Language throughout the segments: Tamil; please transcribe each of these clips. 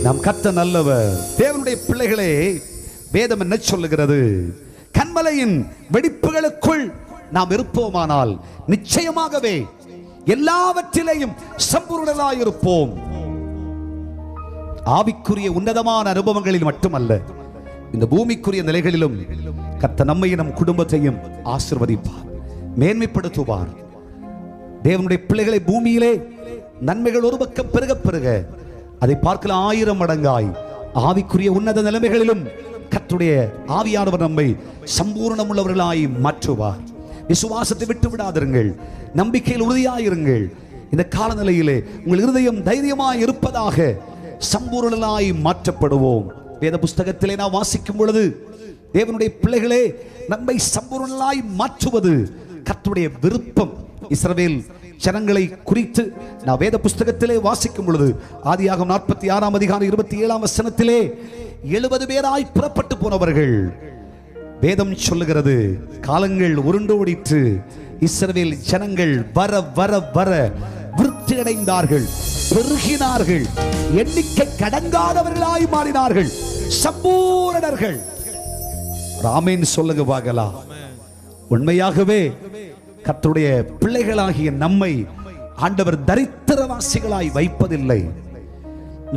நாம் கர்த்தர் நல்லவர். தேவனுடைய பிள்ளைகளே, வேதம் என்ன சொல்லுகிறது? கன்மலையின் வெடிப்புகளுக்குள் நாம் இருப்போமானால் நிச்சயமாகவே எல்லாவற்றிலேயும் சம்பூர்ணராயிருப்போம். ஆவிக்குரிய உன்னதமான அனுபவங்களில் மட்டுமல்ல, இந்த பூமிக்குரிய நிலைகளிலும் கர்த்தர் நம்மையும் நம் குடும்பத்தையும் ஆசீர்வதிப்பார், மேன்மைப்படுத்துவார். தேவனுடைய பிள்ளைகளை பூமியிலே நன்மைகள் ஒரு பக்கம் பெருக பெருக அதை பார்க்கல 1000 மடங்காய் ஆவிக்குரிய உன்னத நிலைமைகளிலும் கர்த்தருடைய ஆவியானவர் நம்மை சம்பூர்ணம் உள்ளவர்களாய் மாற்றுவார். விசுவாசத்தை விட்டு விடாதிருங்கள், நம்பிக்கையில் உறுதியாயிருங்கள். இந்த காலநிலையிலே உங்கள் இருதயம் தைரியமாய் இருப்பதாக சம்பூர்ணமாய் மாற்றப்படுவோம். வேத புஸ்தகத்திலே நாம் வாசிக்கும் பொழுது தேவனுடைய பிள்ளைகளே, நம்மை சம்பூர்ணமாய் மாற்றுவது கர்த்தருடைய விருப்பம். இஸ்ரவேல் ஜனங்களை குறித்து நான் வேத புஸ்தகத்திலே வாசிக்கும் பொழுது ஆதியாகமம் 46ஆம் அதிகாரம் 27ஆம் வசனத்திலே 70 பேராய் புறப்பட்டு போனவர்கள் வேதம் சொல்லுகிறது. காலங்கள் உருண்டோடிற்று. இஸ்ரவேல் ஜனங்கள் வர வர வர விருத்தி அடைந்தார்கள், பெருகினார்கள், எண்ணிக்கை கடங்காதவர்களாய் மாறினார்கள், சம்பூரணர்கள். ஆமென் சொல்லுங்க பார்க்கலாம். உண்மையாகவே கர்த்தருடைய பிள்ளைகளாகிய நம்மை ஆண்டவர் தரித்திரவாசிகளாய் வைப்பதில்லை.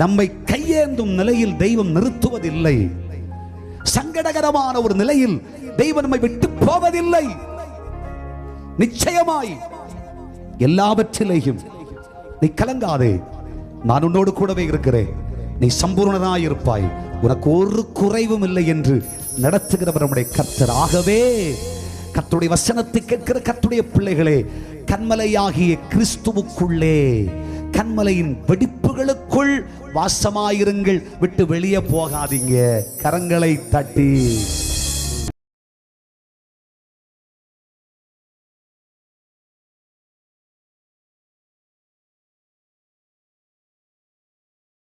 நம்மை கையேந்தும் நிலையில் தெய்வம் நிறுத்துவதில்லை. சங்கடகரமான ஒரு நிலையில் தெய்வம் நம்மை விட்டு போவதில்லை. நிச்சயமாய் எல்லாவற்றிலேயும் நீ கலங்காதே, நான் உன்னோடு கூடவே இருக்கிறேன், நீ சம்பூர்ணனாய் இருப்பாய், உனக்கு ஒரு குறைவும் இல்லை என்று நடத்துகிறவர் நம்முடைய கர்த்தர். ஆகவே கர்த்தருடைய வசனத்தை கேட்கிற கர்த்தருடைய பிள்ளைகளே, கன்மலையாகிய கிறிஸ்துவுக்குள்ளே கன்மலையின் வெடிப்புகளுக்குள் வாசமாயிருங்கள், விட்டு வெளியே போகாதீங்க. கரங்களை தட்டி